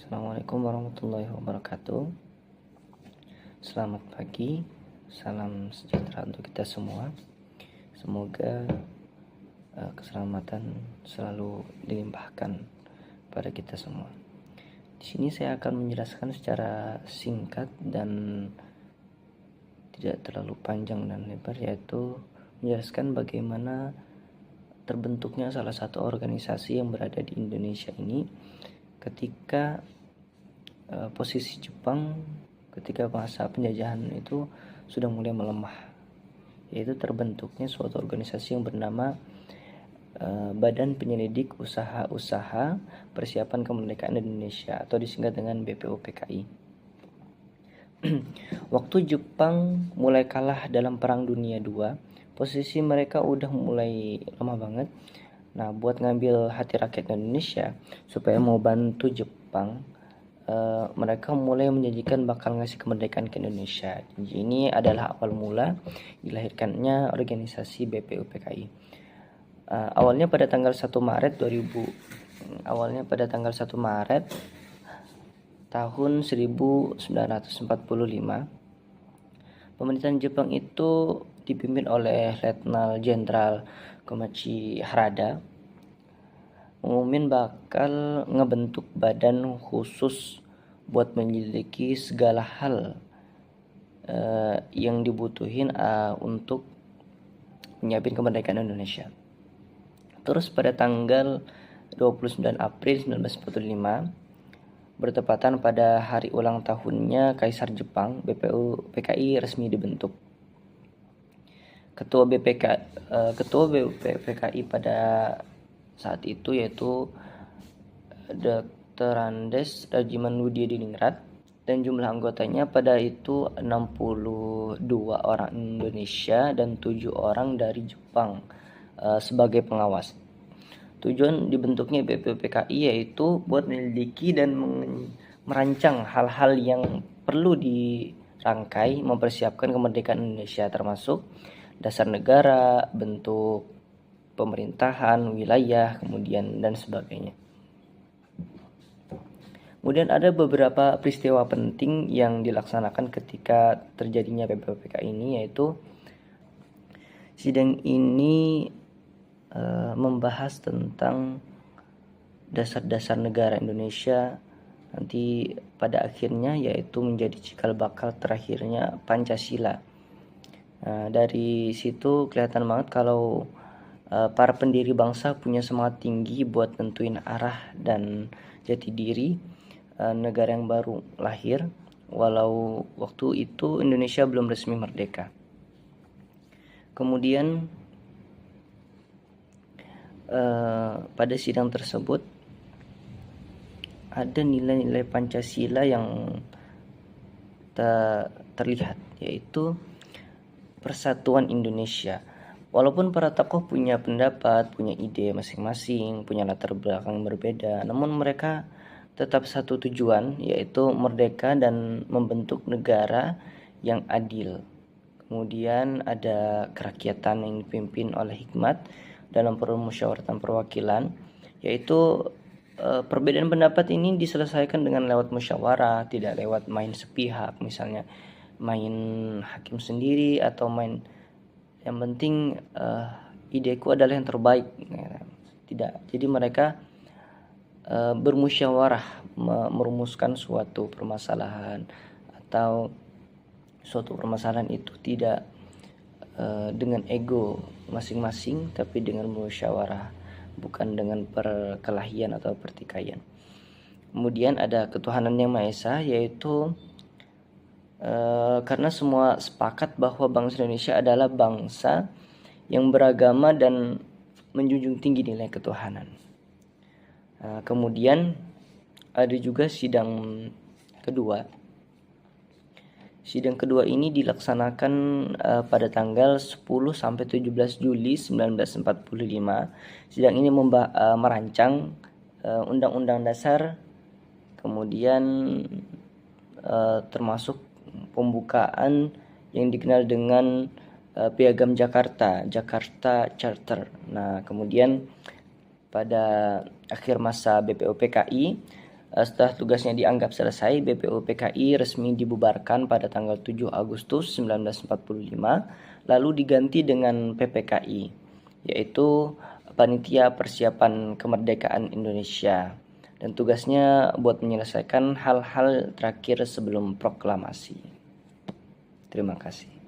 Assalamualaikum warahmatullahi wabarakatuh. Selamat pagi, salam sejahtera untuk kita semua. Semoga keselamatan selalu dilimpahkan pada kita semua. Di sini saya akan menjelaskan secara singkat dan tidak terlalu panjang dan lebar, yaitu menjelaskan bagaimana terbentuknya salah satu organisasi yang berada di Indonesia ini ketika posisi Jepang ketika masa penjajahan itu sudah mulai melemah, yaitu terbentuknya suatu organisasi yang bernama Badan Penyelidik Usaha-Usaha Persiapan Kemerdekaan Indonesia atau disingkat dengan BPUPKI. Waktu Jepang mulai kalah dalam Perang Dunia II, posisi mereka udah mulai lemah banget. Nah, buat ngambil hati rakyat Indonesia supaya mau bantu Jepang, mereka mulai menjanjikan bakal ngasih kemerdekaan ke Indonesia. Janji ini adalah awal mula dilahirkannya organisasi BPUPKI. Awalnya pada tanggal 1 Maret tahun 1945, pemerintahan Jepang itu dipimpin oleh Letnan Jenderal Komachi Harada ngumumin bakal ngebentuk badan khusus buat menyelidiki segala hal yang dibutuhin untuk menyiapin kemerdekaan Indonesia. Terus pada tanggal 29 April 1945, bertepatan pada hari ulang tahunnya Kaisar Jepang, BPUPKI resmi dibentuk. Ketua BPUPKI pada saat itu yaitu Dr. Andes Rajimanudiningrat, dan jumlah anggotanya pada itu 62 orang Indonesia dan 7 orang dari Jepang sebagai pengawas. Tujuan dibentuknya BPUPKI yaitu buat menyelidiki dan merancang hal-hal yang perlu dirangkai mempersiapkan kemerdekaan Indonesia, termasuk dasar negara, bentuk pemerintahan, wilayah, kemudian dan sebagainya. Kemudian ada beberapa peristiwa penting yang dilaksanakan ketika terjadinya BPUPKI ini, yaitu sidang ini membahas tentang dasar-dasar negara Indonesia nanti pada akhirnya, yaitu menjadi cikal bakal terakhirnya Pancasila. Dari situ kelihatan banget kalau para pendiri bangsa punya semangat tinggi buat nentuin arah dan jati diri negara yang baru lahir, walau waktu itu Indonesia belum resmi merdeka. Kemudian pada sidang tersebut ada nilai-nilai Pancasila yang terlihat, yaitu persatuan Indonesia. Walaupun para tokoh punya pendapat, punya ide masing-masing, punya latar belakang berbeda, namun mereka tetap satu tujuan, yaitu merdeka dan membentuk negara yang adil. Kemudian ada kerakyatan yang dipimpin oleh hikmat dalam permusyawaratan perwakilan, yaitu perbedaan pendapat ini diselesaikan dengan lewat musyawarah, tidak lewat main sepihak, misalnya main hakim sendiri atau main yang penting ideku adalah yang terbaik. Tidak. Jadi mereka bermusyawarah merumuskan suatu permasalahan, atau suatu permasalahan itu tidak dengan ego masing-masing, tapi dengan musyawarah, bukan dengan perkelahian atau pertikaian. Kemudian ada ketuhanan yang Maha Esa, yaitu karena semua sepakat bahwa bangsa Indonesia adalah bangsa yang beragama dan menjunjung tinggi nilai ketuhanan. Kemudian ada juga sidang kedua. Sidang kedua ini dilaksanakan pada tanggal 10 sampai 17 Juli 1945. Sidang ini merancang Undang-Undang Dasar, kemudian termasuk pembukaan yang dikenal dengan Piagam Jakarta Charter. Nah, kemudian pada akhir masa BPUPKI Setelah tugasnya dianggap selesai, BPUPKI resmi dibubarkan pada tanggal 7 Agustus 1945, lalu diganti dengan PPKI, yaitu Panitia Persiapan Kemerdekaan Indonesia. Dan tugasnya buat menyelesaikan hal-hal terakhir sebelum proklamasi. Terima kasih.